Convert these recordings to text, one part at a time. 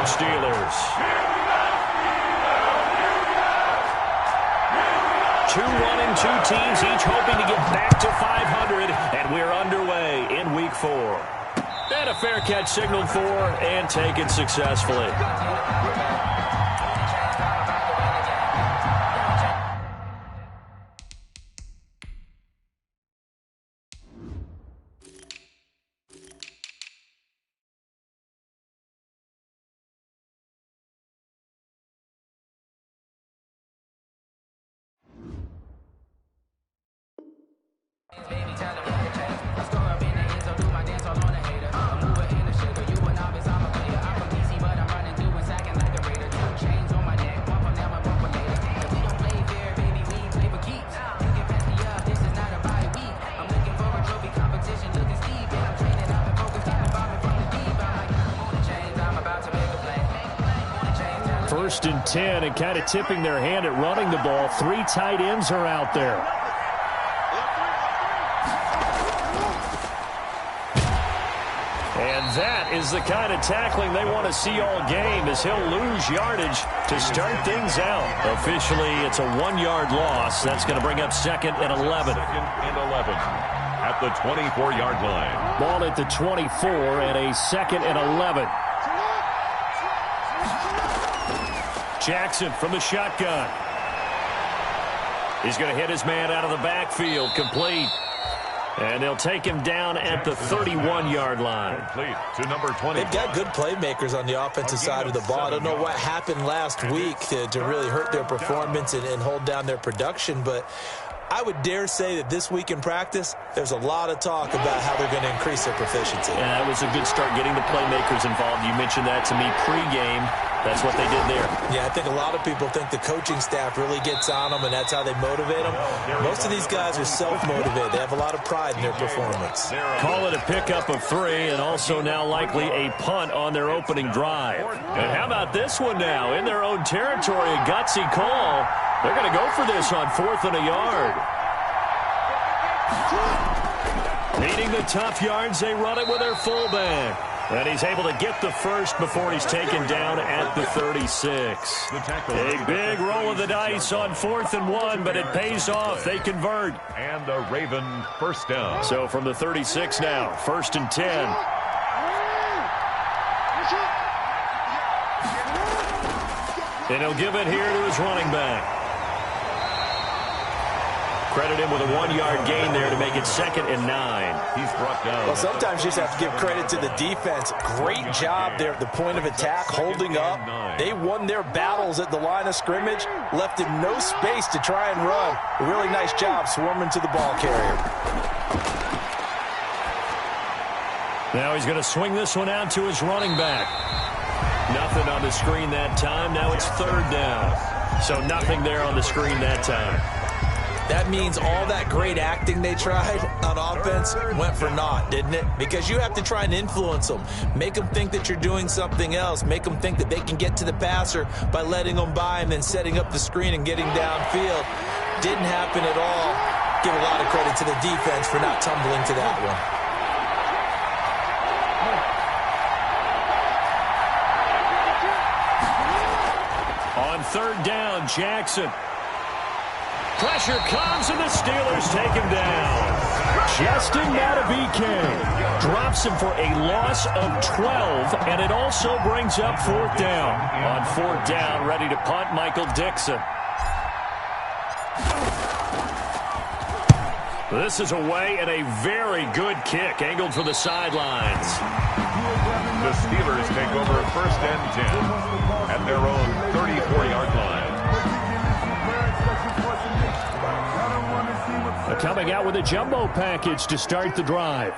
Pittsburgh Steelers. 2-1-2 teams, each hoping to get back to 500, and we're underway in Week 4. And a fair catch signaled for and taken successfully. First and 10, and kind of tipping their hand at running the ball. 3 tight ends are out there. And that is the kind of tackling they want to see all game, as he'll lose yardage to start things out. Officially, it's a 1-yard loss. That's going to bring up 2nd and 11. 2nd and 11 at the 24-yard line. Ball at the 24 and a 2nd and 11. Jackson from the shotgun. He's going to hit his man out of the backfield. Complete. And they'll take him down at the 31-yard line. Complete to number 20. They've got good playmakers on the offensive side of the ball. I don't know what happened last week to really hurt their performance and hold down their production, but I would dare say that this week in practice, there's a lot of talk about how they're going to increase their proficiency. Yeah, that was a good start getting the playmakers involved. You mentioned that to me pregame. That's what they did there. Yeah, I think a lot of people think the coaching staff really gets on them, and that's how they motivate them. Most of these guys are self-motivated. They have a lot of pride in their performance. Call it a pickup of 3, and also now likely a punt on their opening drive. And how about this one now? In their own territory, a gutsy call. They're going to go for this on 4th and a yard. Needing the tough yards, they run it with their fullback. And he's able to get the first before he's taken down at the 36. A big roll of the dice on 4th and 1, but it pays off. They convert. And a Raven first down. So from the 36 now, 1st and 10. And he'll give it here to his running back. Credit him with a 1-yard gain there to make it 2nd and 9. He's brought down. Well, sometimes you just have to give credit to the defense. Great job there at the point of attack, holding up. They won their battles at the line of scrimmage, left him no space to try and run. A really nice job swarming to the ball carrier. Now he's going to swing this one out to his running back. Nothing on the screen that time. Now it's 3rd down. So nothing there on the screen that time. That means all that great acting they tried on offense went for naught, didn't it? Because you have to try and influence them. Make them think that you're doing something else. Make them think that they can get to the passer by letting them by and then setting up the screen and getting downfield. Didn't happen at all. Give a lot of credit to the defense for not tumbling to that one. On 3rd down, Jackson. Pressure comes, and the Steelers take him down. Justin Madubuike drops him for a loss of 12, and it also brings up 4th down. On 4th down, ready to punt, Michael Dixon. This is away, and a very good kick, angled for the sidelines. The Steelers take over 1st and 10 at their own 34-yard line. Coming out with a jumbo package to start the drive.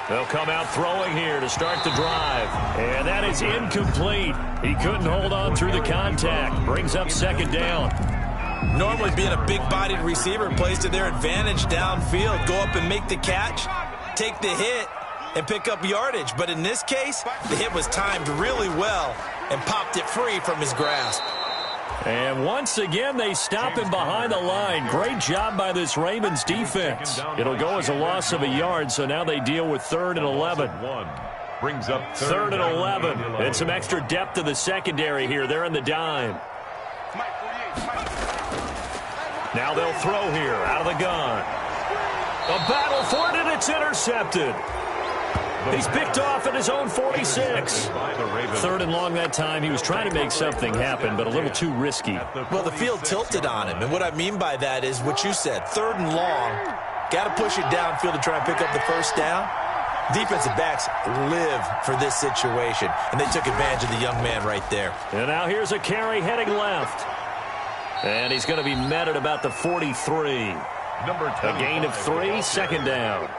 They'll come out throwing here to start the drive. And that is incomplete. He couldn't hold on through the contact. Brings up 2nd down. Normally being a big-bodied receiver plays to their advantage downfield. Go up and make the catch, take the hit, and pick up yardage. But in this case, the hit was timed really well and popped it free from his grasp. And once again, they stop him behind the line. Great job by this Ravens defense. It'll go as a loss of a yard, so now they deal with 3rd and 11. Brings up Third and 11. And some extra depth to the secondary here. They're in the dime. Now they'll throw here out of the gun. A battle for it, and it's intercepted. He's picked off at his own 46. Third and long that time. He was trying to make something happen, but a little too risky. Well, the field tilted on him, and what I mean by that is what you said. Third and long, got to push it downfield to try and pick up the first down. Defensive backs live for this situation, and they took advantage of the young man right there. And now here's a carry heading left. And he's going to be met at about the 43. A gain of 3, second down.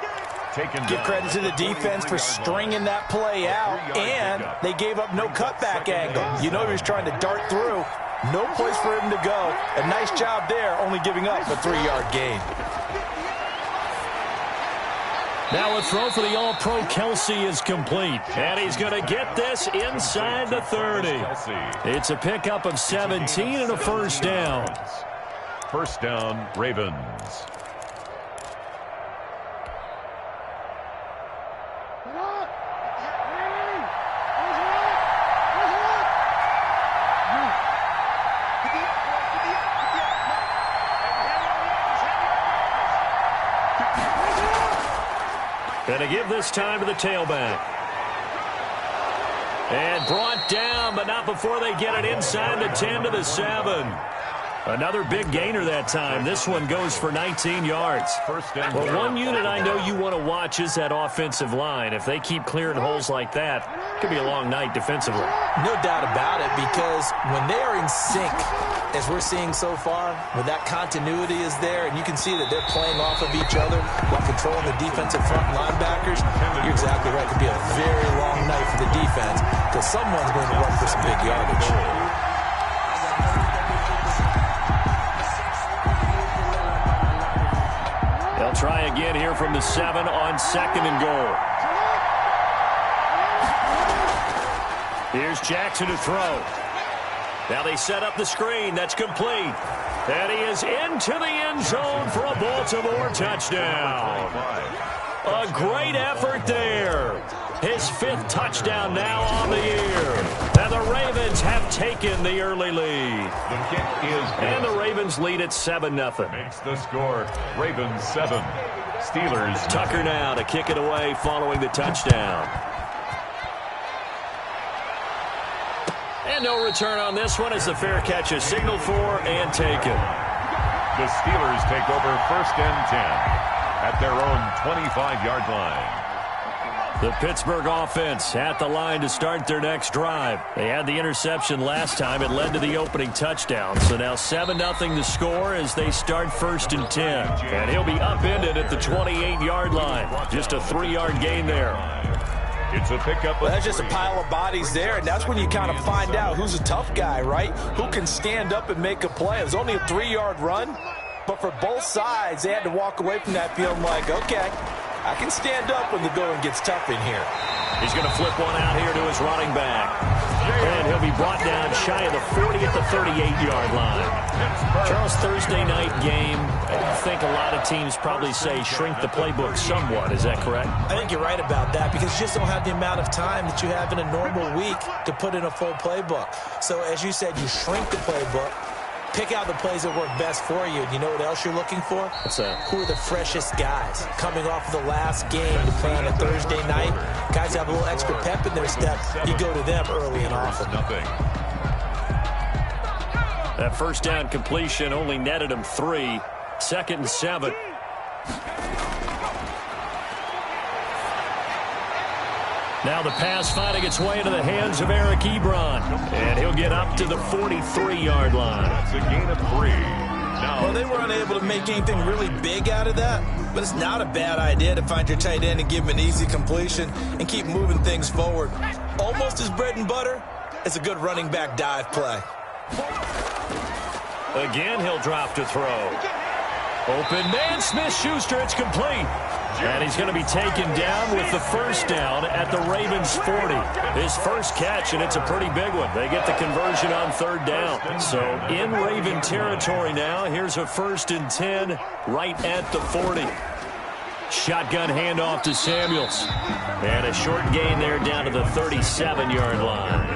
Give credit to the defense for stringing that play out, and they gave up no cutback angle. You know he was trying to dart through. No place for him to go. A nice job there, only giving up a 3-yard gain. Now a throw for the All-Pro Kelsey is complete. And he's going to get this inside the 30. It's a pickup of 17 and a first down. First down, Ravens. Going to give this time to the tailback. And brought down, but not before they get it inside the 10 to the 7. Another big gainer that time. This one goes for 19 yards. Well, one unit I know you want to watch is that offensive line. If they keep clearing holes like that, it could be a long night defensively. No doubt about it, because when they are in sync, as we're seeing so far, when that continuity is there, and you can see that they're playing off of each other while controlling the defensive front linebackers, you're exactly right. It could be a very long night for the defense, because someone's going to run for some big yardage. They'll try again here from the 7 on second and goal. Here's Jackson to throw. Now they set up the screen. That's complete. And he is into the end zone for a Baltimore touchdown. A great effort there. His 5th touchdown now on the year. And the Ravens have taken the early lead. The kick is good. And the Ravens lead at 7-0. Makes the score. Ravens 7. Steelers. Tucker now to kick it away following the touchdown. And no return on this one as the fair catch is signaled for and taken. The Steelers take over first and 10 at their own 25-yard line. The Pittsburgh offense at the line to start their next drive. They had the interception last time. It led to the opening touchdown. So now 7-0 to score as they start first and 10. And he'll be upended at the 28-yard line. Just a 3-yard gain there. It's a pickup. Well, that's just a pile of bodies there, and that's when you kind of find out who's a tough guy, right? Who can stand up and make a play. It was only a 3-yard run, but for both sides, they had to walk away from that feeling like, okay, I can stand up when the going gets tough in here. He's going to flip one out here to his running back. And he'll be brought down shy of the 40 at the 38-yard line. Charles, Thursday night game, I think a lot of teams probably say shrink the playbook somewhat. Is that correct? I think you're right about that because you just don't have the amount of time that you have in a normal week to put in a full playbook. So, as you said, you shrink the playbook. Pick out the plays that work best for you. You know what else you're looking for? What's that? Who are the freshest guys coming off of the last game to play on a Thursday night? Guys have a little extra pep in their step. You go to them early and often. That first down completion only netted him 3. Second and 7. Now the pass finding its way into the hands of Eric Ebron. And he'll get up to the 43-yard line. That's a gain of 3. Well, they were unable to make anything really big out of that, but it's not a bad idea to find your tight end and give him an easy completion and keep moving things forward. Almost as bread and butter as a good running back dive play. Again, he'll drop to throw. Open man, Smith-Schuster, it's complete. And he's going to be taken down with the first down at the Ravens 40. His first catch, and it's a pretty big one. They get the conversion on third down. So in Raven territory now, here's a first and 10 right at the 40. Shotgun handoff to Samuels. And a short gain there down to the 37-yard line.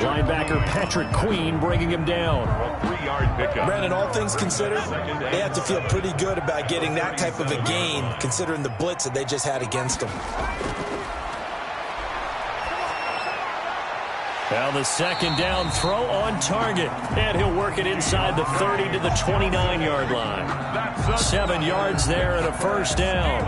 Linebacker Patrick Queen bringing him down. 3-yard pickup. Brandon, all things considered, they have to feel pretty good about getting that type of a gain, considering the blitz that they just had against them. Now the second down throw on target. And he'll work it inside the 30 to the 29-yard line. 7 yards there and a first down.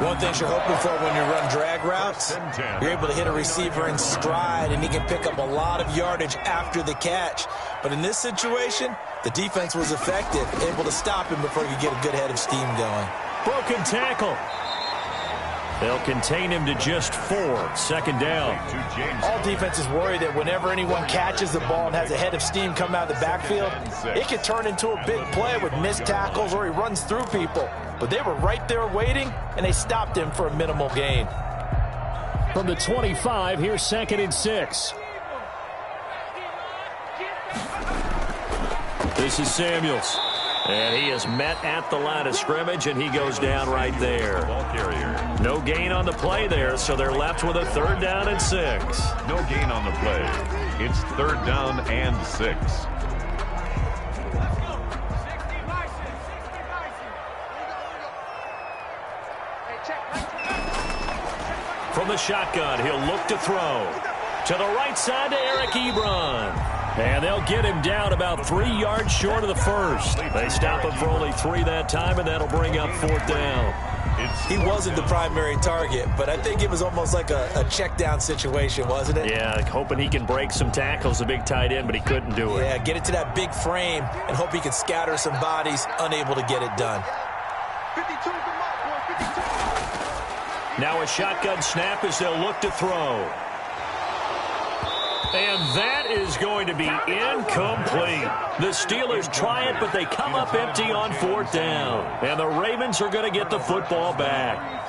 One thing you're hoping for when you run drag routes, you're able to hit a receiver in stride, and he can pick up a lot of yardage after the catch. But in this situation, the defense was effective, able to stop him before he could get a good head of steam going. Broken tackle. They'll contain him to just 4. Second down. All defenses worry that whenever anyone catches the ball and has a head of steam come out of the backfield, it can turn into a big play with missed tackles or he runs through people. But they were right there waiting, and they stopped him for a minimal gain. From the 25, here's 2nd and 6. This is Samuels. And he is met at the line of scrimmage, and he goes down right there. Ball carrier. No gain on the play there, so they're left with a 3rd down and 6. No gain on the play. It's 3rd down and 6. From the shotgun, he'll look to throw. To the right side to Eric Ebron. And they'll get him down about 3 yards short of the first. They stop him for only 3 that time, and that'll bring up 4th down. He wasn't the primary target, but I think it was almost like a check down situation, wasn't it? Yeah, hoping he can break some tackles, a big tight end, but he couldn't do it. Yeah, get it to that big frame and hope he can scatter some bodies, unable to get it done. 52, Now a shotgun snap as they'll look to throw. And that is going to be incomplete. The Steelers try it, but they come up empty on 4th down. And the Ravens are going to get the football back.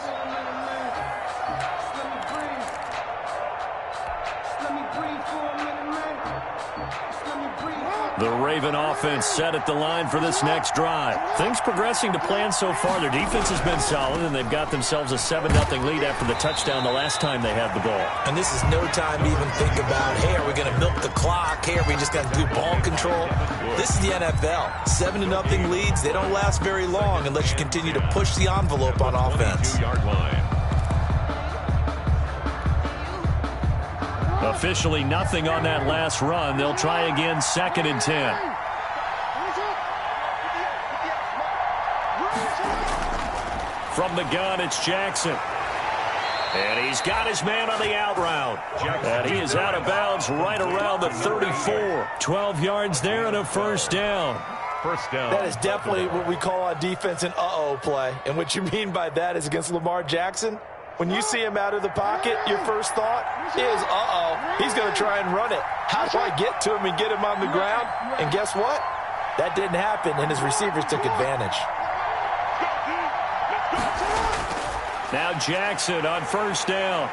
The Raven offense set at the line for this next drive. Things progressing to plan so far. Their defense has been solid, and they've got themselves a 7-0 lead after the touchdown the last time they had the ball. And this is no time to even think about, hey, are we going to milk the clock? Hey, are we just going to do ball control? This is the NFL. 7-0 leads, they don't last very long unless you continue to push the envelope on offense. 22-yard line. Officially nothing on that last run. They'll try again, 2nd and 10. From the gun, it's Jackson. And he's got his man on the out route. And he is out of bounds right around the 34. 12 yards there and a first down. First down. That is definitely what we call on defense an uh-oh play. And what you mean by that is against Lamar Jackson. When you see him out of the pocket, your first thought is, uh-oh, he's going to try and run it. How do I get to him and get him on the ground? And guess what? That didn't happen, and his receivers took advantage. Now Jackson on first down.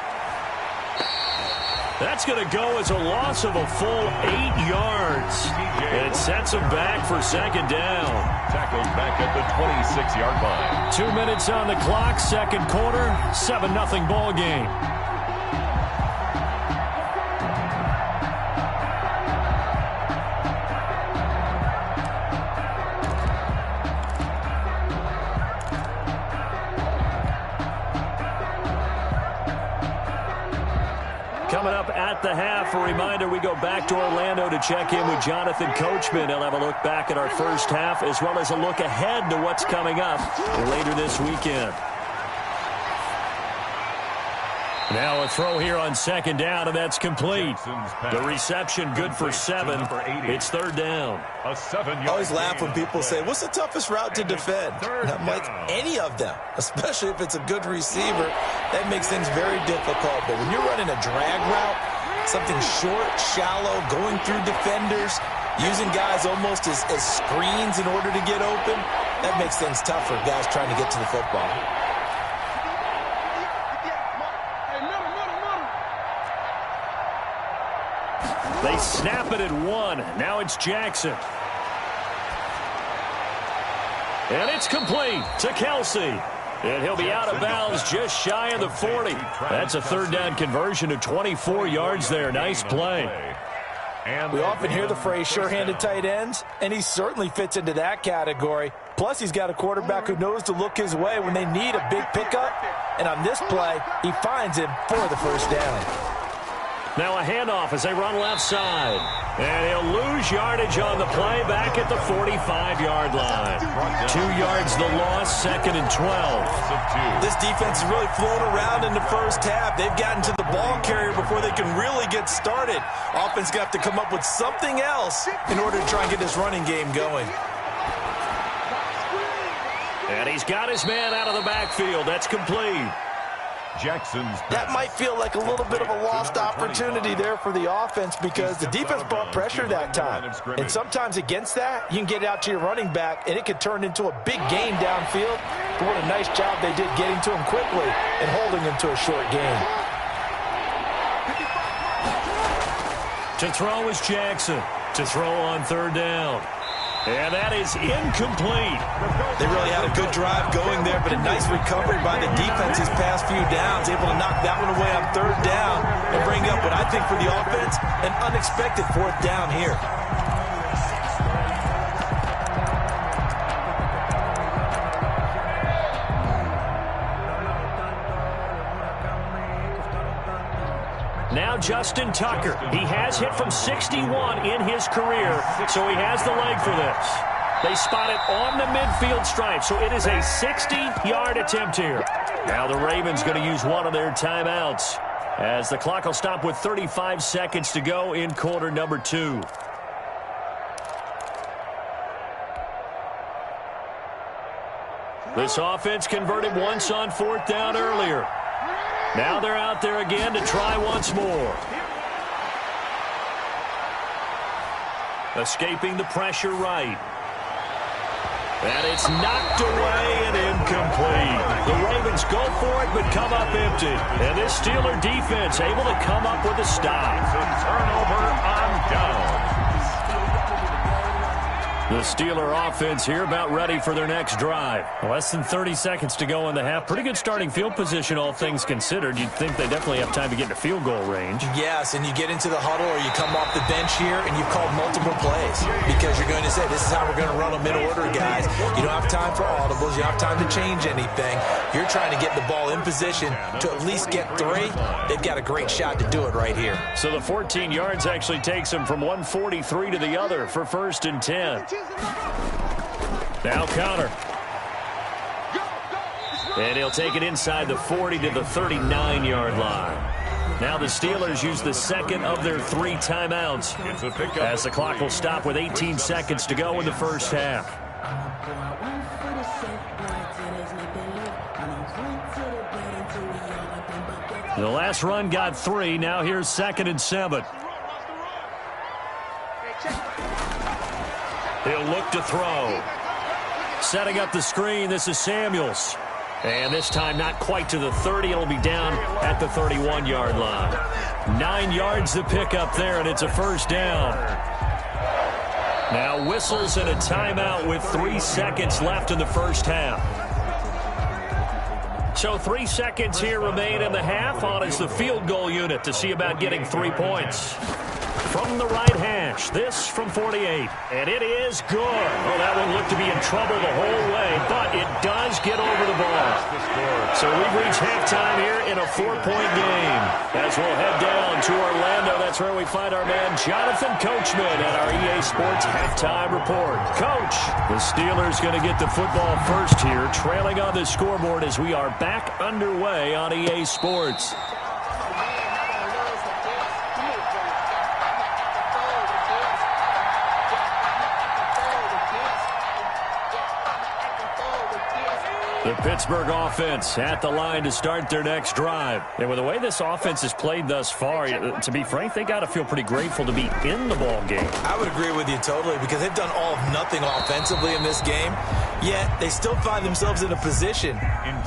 That's going to go as a loss of a full 8 yards. And it sets him back for 2nd down. Tackled back at the 26-yard line. 2 minutes on the clock, 2nd quarter, 7-0 ball game. Coming up at the half, a reminder, we go back to Orlando to check in with Jonathan Coachman. He'll have a look back at our first half as well as a look ahead to what's coming up later this weekend. Now a throw here on 2nd down, and that's complete. The reception good for 7. It's 3rd down. A 7-yard. I always laugh when people say, what's the toughest route to defend? And I'm like, any of them, especially if it's a good receiver. That makes things very difficult. But when you're running a drag route, something short, shallow, going through defenders, using guys almost as screens in order to get open, that makes things tough for guys trying to get to the football. They snap it at 1. Now it's Jackson. And it's complete to Kelsey. And he'll be out of bounds just shy of the 40. That's a third down conversion of 24 yards there. Nice play. We often hear the phrase sure-handed tight ends, and he certainly fits into that category. Plus, he's got a quarterback who knows to look his way when they need a big pickup. And on this play, he finds him for the first down. Now a handoff as they run left side. And he'll lose yardage on the play back at the 45-yard line. 2 yards the loss, 2nd and 12. This defense is really flown around in the first half. They've gotten to the ball carrier before they can really get started. Offense got to come up with something else in order to try and get this running game going. And he's got his man out of the backfield. That's complete. That might feel like a little bit of a lost opportunity there for the offense because the defense brought pressure that time. And sometimes against that, you can get out to your running back, and it could turn into a big gain downfield. But what a nice job they did getting to him quickly and holding him to a short gain. To throw is Jackson. To throw on third down. And that is incomplete. They really had a good drive going there, but a nice recovery by the defense these past few downs, able to knock that one away on third down and bring up what I think for the offense, an unexpected fourth down here. Now Justin Tucker. He has hit from 61 in his career, so he has the leg for this. They spot it on the midfield stripe, so it is a 60-yard attempt here. Now the Ravens going to use one of their timeouts as the clock will stop with 35 seconds to go in quarter number 2. This offense converted once on fourth down earlier. Now they're out there again to try once more. Escaping the pressure right. And it's knocked away and incomplete. The Ravens go for it but come up empty. And this Steeler defense able to come up with a stop. Turnover on down. The Steeler offense here about ready for their next drive. Less than 30 seconds to go in the half. Pretty good starting field position, all things considered. You'd think they definitely have time to get into field goal range. Yes, and you get into the huddle or you come off the bench here and you've called multiple plays because you're going to say, this is how we're going to run them in order, guys. You don't have time for audibles. You don't have time to change anything. You're trying to get the ball in position to at least get 3. They've got a great shot to do it right here. So the 14 yards actually takes them from 143 to the other for 1st and 10. Now Connor. And he'll take it inside the 40 to the 39-yard line. Now the Steelers use the second of their 3 timeouts as the clock will stop with 18 seconds to go in the first half. The last run got 3. Now here's 2nd and 7. He'll look to throw. Setting up the screen, this is Samuels. And this time not quite to the 30. It'll be down at the 31-yard line. 9 yards the pickup there, and it's a first down. Now whistles and a timeout with 3 seconds left in the first half. So 3 seconds here remain in the half on as the field goal unit to see about getting 3 points. From the right hash, this from 48, and it is good. Oh, that one looked to be in trouble the whole way, but it does get over the ball. So we've reached halftime here in a 4-point game. As we'll head down to Orlando, that's where we find our man Jonathan Coachman at our EA Sports Halftime Report. Coach, the Steelers going to get the football first here, trailing on the scoreboard as we are back underway on EA Sports. The Pittsburgh offense at the line to start their next drive. And with the way this offense has played thus far, to be frank, they got to feel pretty grateful to be in the ball game. I would agree with you totally because they've done all of nothing offensively in this game, yet they still find themselves in a position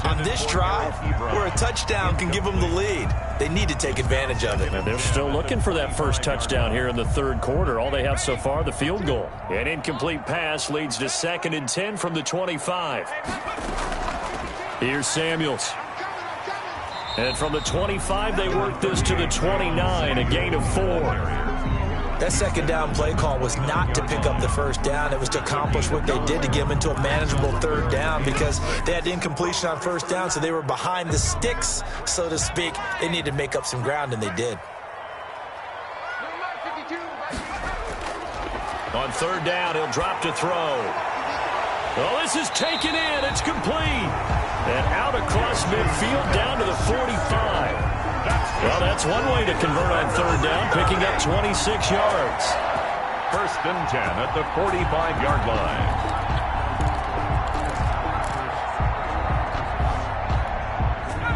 on this drive where a touchdown can give them the lead. They need to take advantage of it. And they're still looking for that first touchdown here in the third quarter. All they have so far, the field goal. An incomplete pass leads to 2nd and 10 from the 25. Here's Samuels. And from the 25, they work this to the 29, a gain of 4. That second down play call was not to pick up the first down. It was to accomplish what they did to get them into a manageable third down because they had incompletion on first down, so they were behind the sticks, so to speak. They needed to make up some ground, and they did. On third down, he'll drop to throw. Well, this is taken in. It's complete. And out across midfield down to the 45. Well, that's one way to convert on third down, picking up 26 yards. 1st and 10 at the 45-yard line.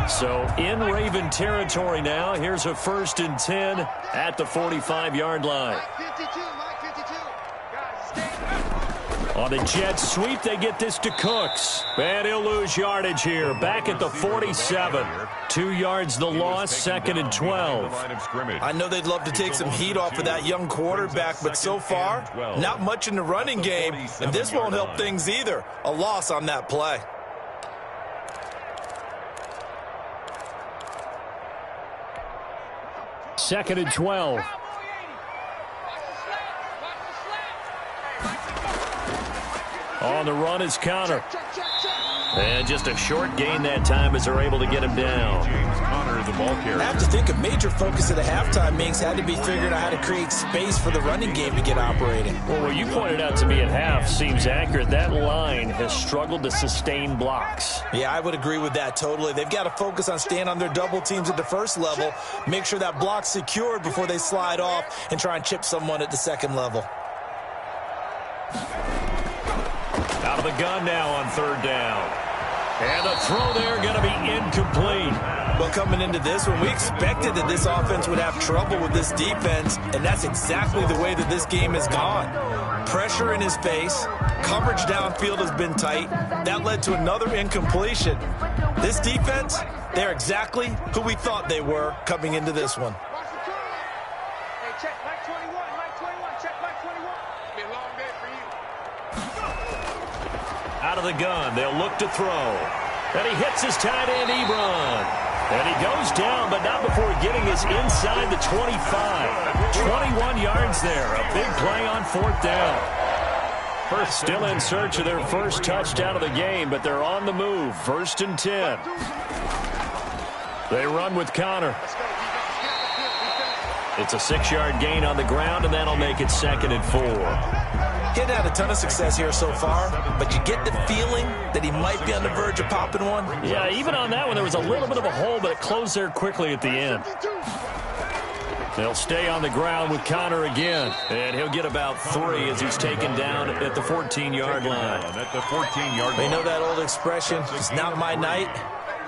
So in Raven territory now. Here's a 1st and 10 at the 45-yard line. On the jet sweep, they get this to Cooks. And he'll lose yardage here. Back at the 47. 2 yards the loss, 2nd and 12. I know they'd love to take some heat off of that young quarterback, but so far, not much in the running game, and this won't help things either. A loss on that play. Second and 12. On the run is Connor. And just a short gain that time as they're able to get him down. James Conner, the ball carrier. I have to think a major focus of the halftime means had to be figuring out how to create space for the running game to get operating. Well, what you pointed out to me at half seems accurate. That line has struggled to sustain blocks. Yeah, I would agree with that totally. They've got to focus on staying on their double teams at the first level, make sure that block's secured before they slide off and try and chip someone at the second level. Out of the gun now on third down. And the throw there going to be incomplete. Well, coming into this one, we expected that this offense would have trouble with this defense, and that's exactly the way that this game has gone. Pressure in his face, coverage downfield has been tight. That led to another incompletion. This defense, they're exactly who we thought they were coming into this one. Out of the gun, they'll look to throw. And he hits his tight end, Ebron. And he goes down, but not before getting his inside the 25. 21 yards there. A big play on fourth down. Still in search of their first touchdown of the game, but they're on the move. 1st and 10. They run with Connor. It's a 6-yard gain on the ground, and that'll make it 2nd and 4. Getting had a ton of success here so far, but you get the feeling that he might be on the verge of popping one. Yeah, even on that one, there was a little bit of a hole, but it closed there quickly at the end. They'll stay on the ground with Connor again, and he'll get about 3 as he's taken down at the 14-yard line. At the 14-yard line. You know that old expression, it's not my night?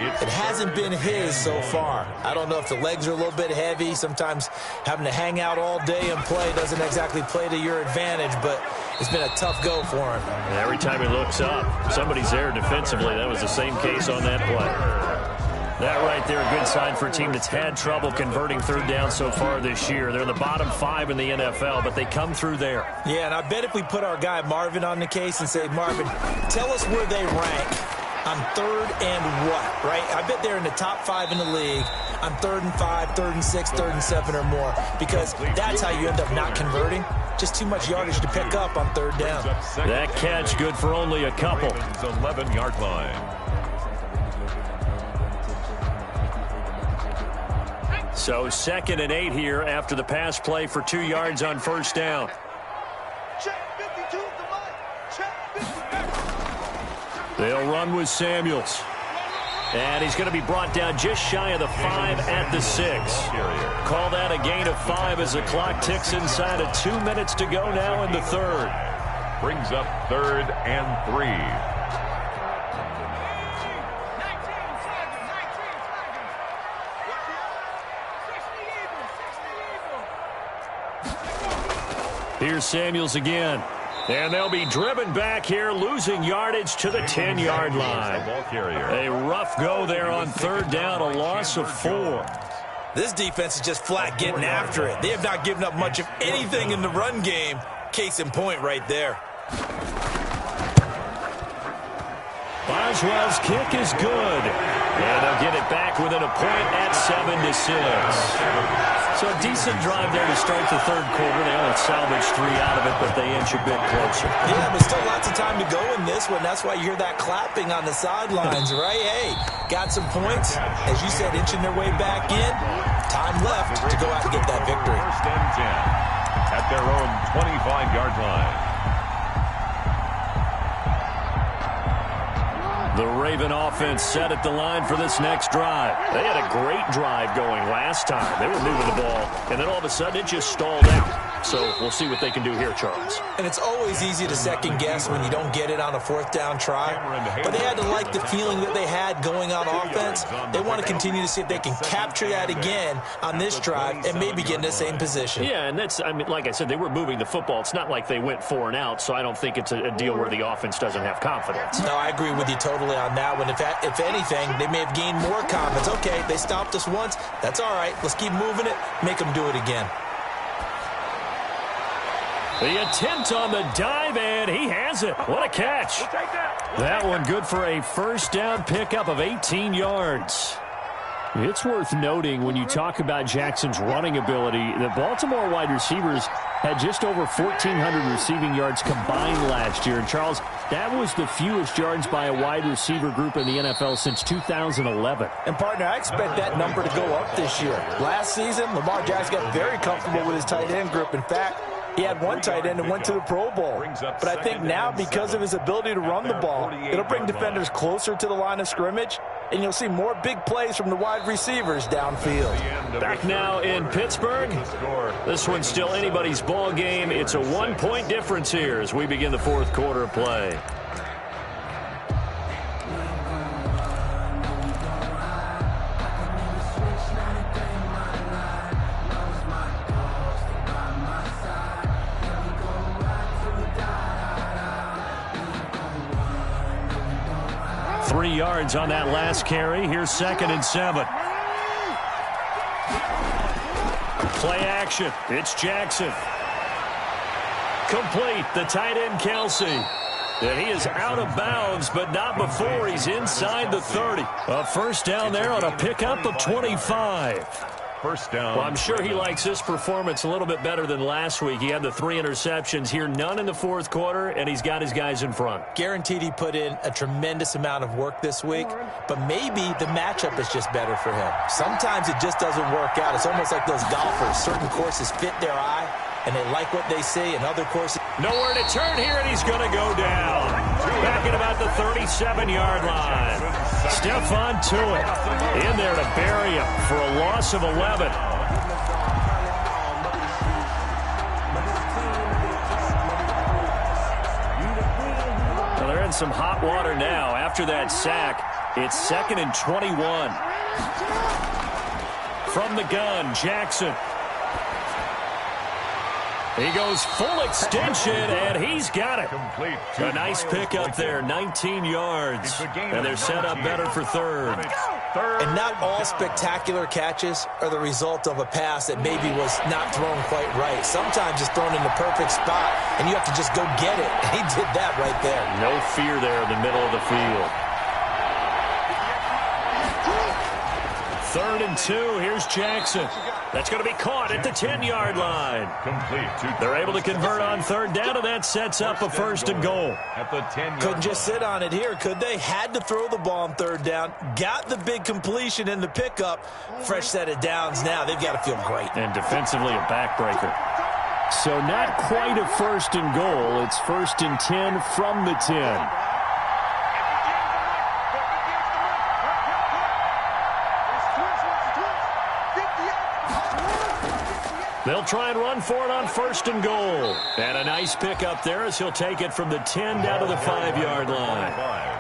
It hasn't been his so far. I don't know if the legs are a little bit heavy. Sometimes having to hang out all day and play doesn't exactly play to your advantage, but it's been a tough go for him. And every time he looks up, somebody's there defensively. That was the same case on that play. That right there, a good sign for a team that's had trouble converting third down so far this year. They're in the bottom 5 in the NFL, but they come through there. Yeah, and I bet if we put our guy Marvin on the case and say, Marvin, tell us where they rank on third and what, right? I bet they're in the top 5 in the league on 3rd and 5, 3rd and 6, 3rd and 7 or more, because that's how you end up not converting. Just too much yardage to pick up on third down. That catch good for only a couple. 11-yard line. So 2nd and 8 here after the pass play for 2 yards on first down. They'll run with Samuels. And he's going to be brought down just shy of the 5 at the 6. Call that a gain of 5 as the clock ticks inside of 2 minutes to go now in the third. Brings up 3rd and 3. Here's Samuels again. And they'll be driven back here, losing yardage to the 10-yard line. A rough go there on third down, a loss of 4. This defense is just flat getting after it. They have not given up much of anything in the run game. Case in point right there. By Boswell's kick is good. And they'll get it back within a point at 7-6. So a decent drive there to start the third quarter. They only salvaged 3 out of it, but they inch a bit closer. Yeah, but still lots of time to go in this one. That's why you hear that clapping on the sidelines, right? Hey, got some points. As you said, inching their way back in. Time left to go out and get that victory. First and 10 at their own 25-yard line. The Raven offense set at the line for this next drive. They had a great drive going last time. They were moving the ball, and then all of a sudden it just stalled out. So we'll see what they can do here, Charles. And it's always easy to second guess when you don't get it on a fourth down try. But they had to like the feeling that they had going on offense. They want to continue to see if they can capture that again on this drive and maybe get in the same position. Yeah, and that's, I mean, like I said, they were moving the football. It's not like they went 4 and out, so I don't think it's a deal where the offense doesn't have confidence. No, I agree with you totally on that one. If anything, they may have gained more confidence. Okay, they stopped us once. That's all right. Let's keep moving it. Make them do it again. The attempt on the dive, and he has it. What a catch. That one good for a first down pickup of 18 yards. It's worth noting when you talk about Jackson's running ability, the Baltimore wide receivers had just over 1,400 receiving yards combined last year. And, Charles, that was the fewest yards by a wide receiver group in the NFL since 2011. And, partner, I expect that number to go up this year. Last season, Lamar Jackson got very comfortable with his tight end group. In fact, he had one tight end and went to the Pro Bowl. But I think now, because of his ability to run the ball, it'll bring defenders closer to the line of scrimmage, and you'll see more big plays from the wide receivers downfield. Back now in Pittsburgh. This one's still anybody's ball game. It's a 1-point difference here as we begin the fourth quarter of play. Three yards on that last carry. Here's 2nd and 7. Play action. It's Jackson. Complete. The tight end, Kelsey. And he is out of bounds, but not before he's inside the 30. A first down there on a pickup of 25. First down. Well, I'm sure he likes this performance a little bit better than last week. He had the 3 interceptions here, none in the fourth quarter, and he's got his guys in front. Guaranteed he put in a tremendous amount of work this week, but maybe the matchup is just better for him. Sometimes it just doesn't work out. It's almost like those golfers. Certain courses fit their eye, and they like what they see, and other courses. Nowhere to turn here, and he's going to go down. Back at about the 37-yard line. Stephon Tuitt in there to bury him for a loss of 11. Well, they're in some hot water now. After that sack, it's 2nd and 21. From the gun, Jackson. He goes full extension, and he's got it. A nice pickup there, 19 yards. And they're set up better for third. And not all spectacular catches are the result of a pass that maybe was not thrown quite right. Sometimes it's thrown in the perfect spot, and you have to just go get it. And he did that right there. No fear there in the middle of the field. 3rd and 2. Here's Jackson. That's going to be caught at the 10-yard line. They're able to convert on third down, and that sets up a 1st and goal. At the 10-yard Couldn't just sit on it here, could they? Had to throw the ball on third down. Got the big completion in the pickup. Fresh set of downs now. They've got to feel great. And defensively, a backbreaker. So not quite a 1st and goal. It's 1st and 10 from the 10. They'll try and run for it on 1st and goal. And a nice pickup there as he'll take it from the 10 down to the 5-yard line.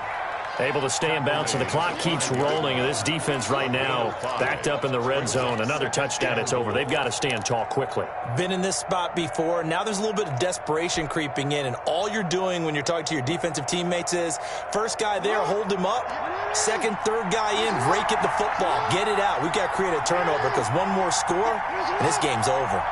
Able to stay in bounds, so the clock keeps rolling. And this defense right now backed up in the red zone. Another touchdown, it's over. They've got to stand tall quickly. Been in this spot before. Now there's a little bit of desperation creeping in. And all you're doing when you're talking to your defensive teammates is, first guy there, hold him up. Second, third guy in, rake at the football. Get it out. We've got to create a turnover because one more score, and this game's over.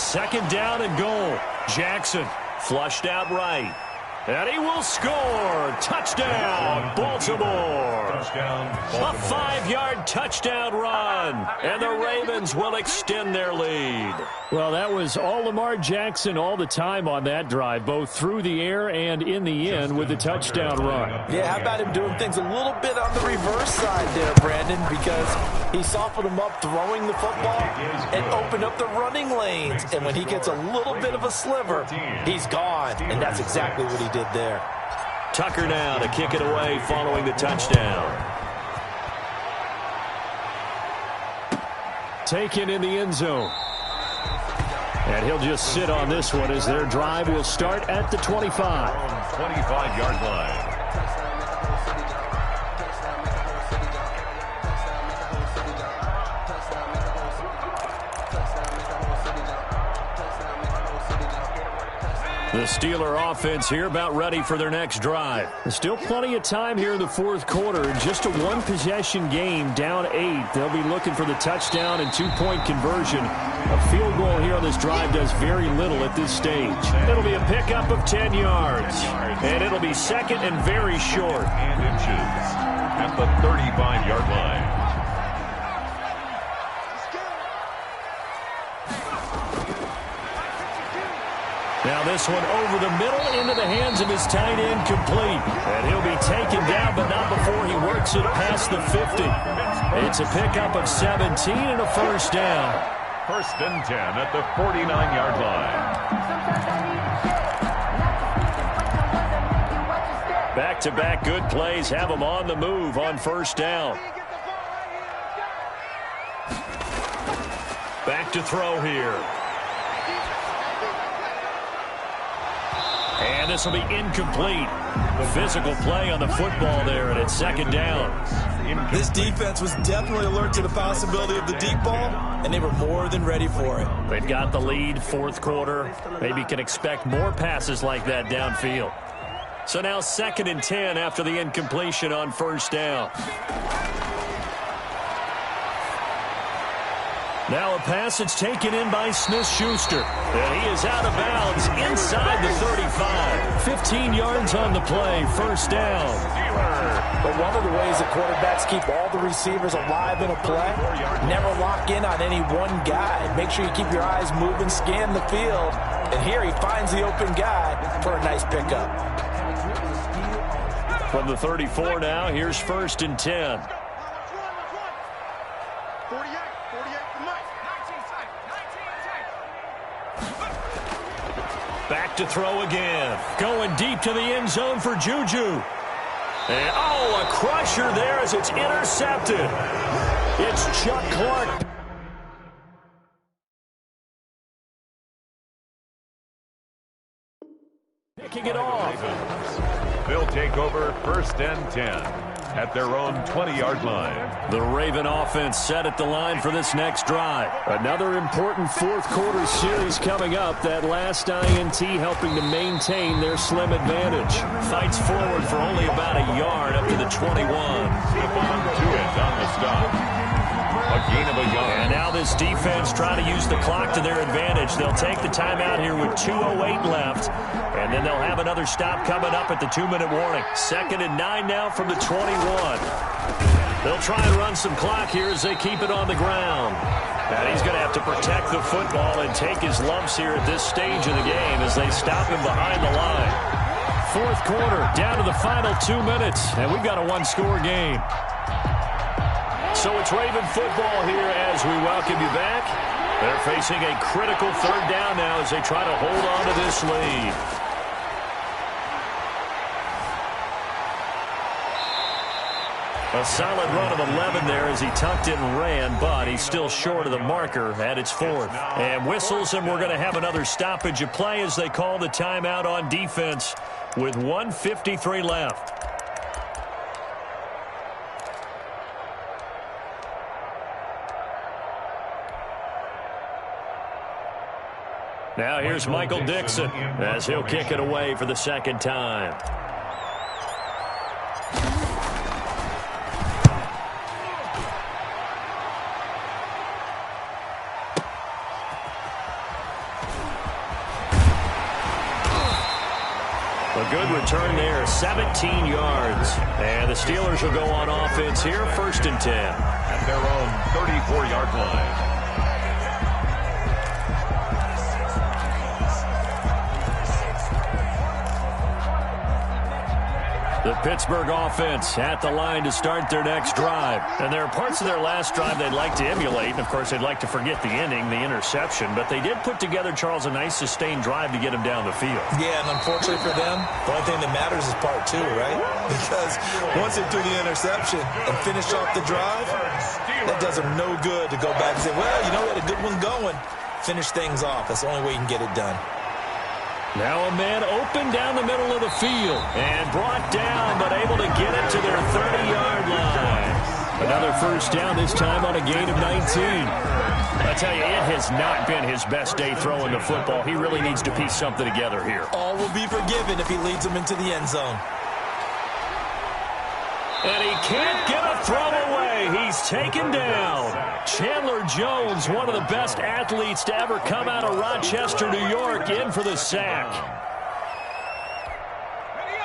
second down and goal. Jackson flushed out right. And he will score. Touchdown, Baltimore. Touchdown, Baltimore. A 5-yard touchdown run. And the Ravens will extend their lead. Well, that was all Lamar Jackson all the time on that drive, both through the air and in the end with the touchdown run. Yeah, how about him doing things a little bit on the reverse side there, Brandon, because he softened him up throwing the football and opened up the running lanes. And when he gets a little bit of a sliver, he's gone. And that's exactly what he did there. Tucker now to kick it away following the touchdown. Taken in the end zone. And he'll just sit on this one as their drive will start at the 25. 25-yard line. The Steeler offense here about ready for their next drive. There's still plenty of time here in the fourth quarter. Just a one-possession game, down 8. They'll be looking for the touchdown and two-point conversion. A field goal here on this drive does very little at this stage. It'll be a pickup of 10 yards. And it'll be second and very short. And inches at the 35-yard line. Now this one over the middle into the hands of his tight end, complete. And he'll be taken down, but not before he works it past the 50. It's a pickup of 17 and a first down. First and 10 at the 49-yard line. Back-to-back good plays have him on the move on first down. Back to throw here. And this will be incomplete. Physical play on the football there, and it's second down. This defense was definitely alert to the possibility of the deep ball, and they were more than ready for it. They've got the lead, fourth quarter. Maybe can expect more passes like that downfield. So now second and 10 after the incompletion on first down. Now a pass that's taken in by Smith-Schuster. And he is out of bounds inside the 35. 15 yards on the play, first down. But one of the ways that quarterbacks keep all the receivers alive in a play, never lock in on any one guy. Make sure you keep your eyes moving, scan the field. And here he finds the open guy for a nice pickup. From the 34 now, here's first and 10. Back to throw again. Going deep to the end zone for Juju. And, oh, a crusher there as it's intercepted. It's Chuck Clark. Picking it off. They'll take over first and 10 at their own 20-yard line. The Raven offense set at the line for this next drive. Another important fourth quarter series coming up. That last INT helping to maintain their slim advantage. Fights forward for only about a yard up to the 21. Slip on to it on the stop. A gain of a yard. And now this defense trying to use the clock to their advantage. They'll take the timeout here with 2:08 left. And then they'll have another stop coming up at the 2-minute warning. Second and 9 now from the 21. They'll try and run some clock here as they keep it on the ground. And he's going to have to protect the football and take his lumps here at this stage of the game as they stop him behind the line. Fourth quarter, down to the final 2 minutes, and we've got a one-score game. So it's Raven football here as we welcome you back. They're facing a critical third down now as they try to hold on to this lead. A solid run of 11 there as he tucked it and ran, but he's still short of the marker at its fourth. And whistles, and we're going to have another stoppage of play as they call the timeout on defense with 1:53 left. Now here's Michael Dixon as he'll kick it away for the second time. return there, 17 yards. And the Steelers will go on offense here, 1st and 10. At their own 34-yard line. The Pittsburgh offense at the line to start their next drive. And there are parts of their last drive they'd like to emulate. And, of course, they'd like to forget the ending, the interception. But they did put together, Charles, a nice sustained drive to get them down the field. Yeah, and unfortunately for them, the only thing that matters is part 2, right? Because once they do the interception and finish off the drive, that does them no good to go back and say, well, you know, we had a good one going. Finish things off. That's the only way you can get it done. Now a man open down the middle of the field and brought down, but able to get it to their 30-yard line. Another first down, this time on a gain of 19. I tell you, it has not been his best day throwing the football. He really needs to piece something together here. All will be forgiven if he leads them into the end zone. And he can't get a throw away. He's taken down. Chandler Jones, one of the best athletes to ever come out of Rochester, New York, in for the sack.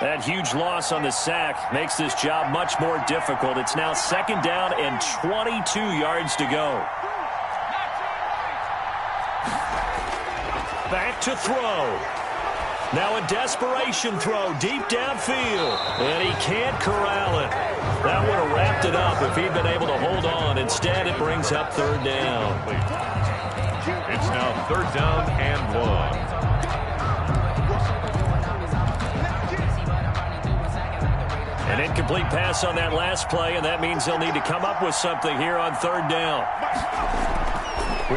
That huge loss on the sack makes this job much more difficult. It's now 2nd down and 22 yards to go. Back to throw. Now a desperation throw deep downfield. And he can't corral it. That would have wrapped it up if he'd been able to hold on. Instead, it brings up 3rd down. It's now 3rd down and 1. An incomplete pass on that last play, and that means they'll need to come up with something here on 3rd down.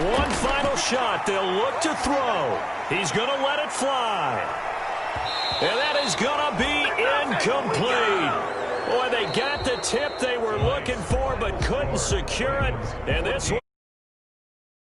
One final shot. They'll look to throw. He's going to let it fly. And that is going to be incomplete. Boy, they got the tip they were looking for but couldn't secure it. And this one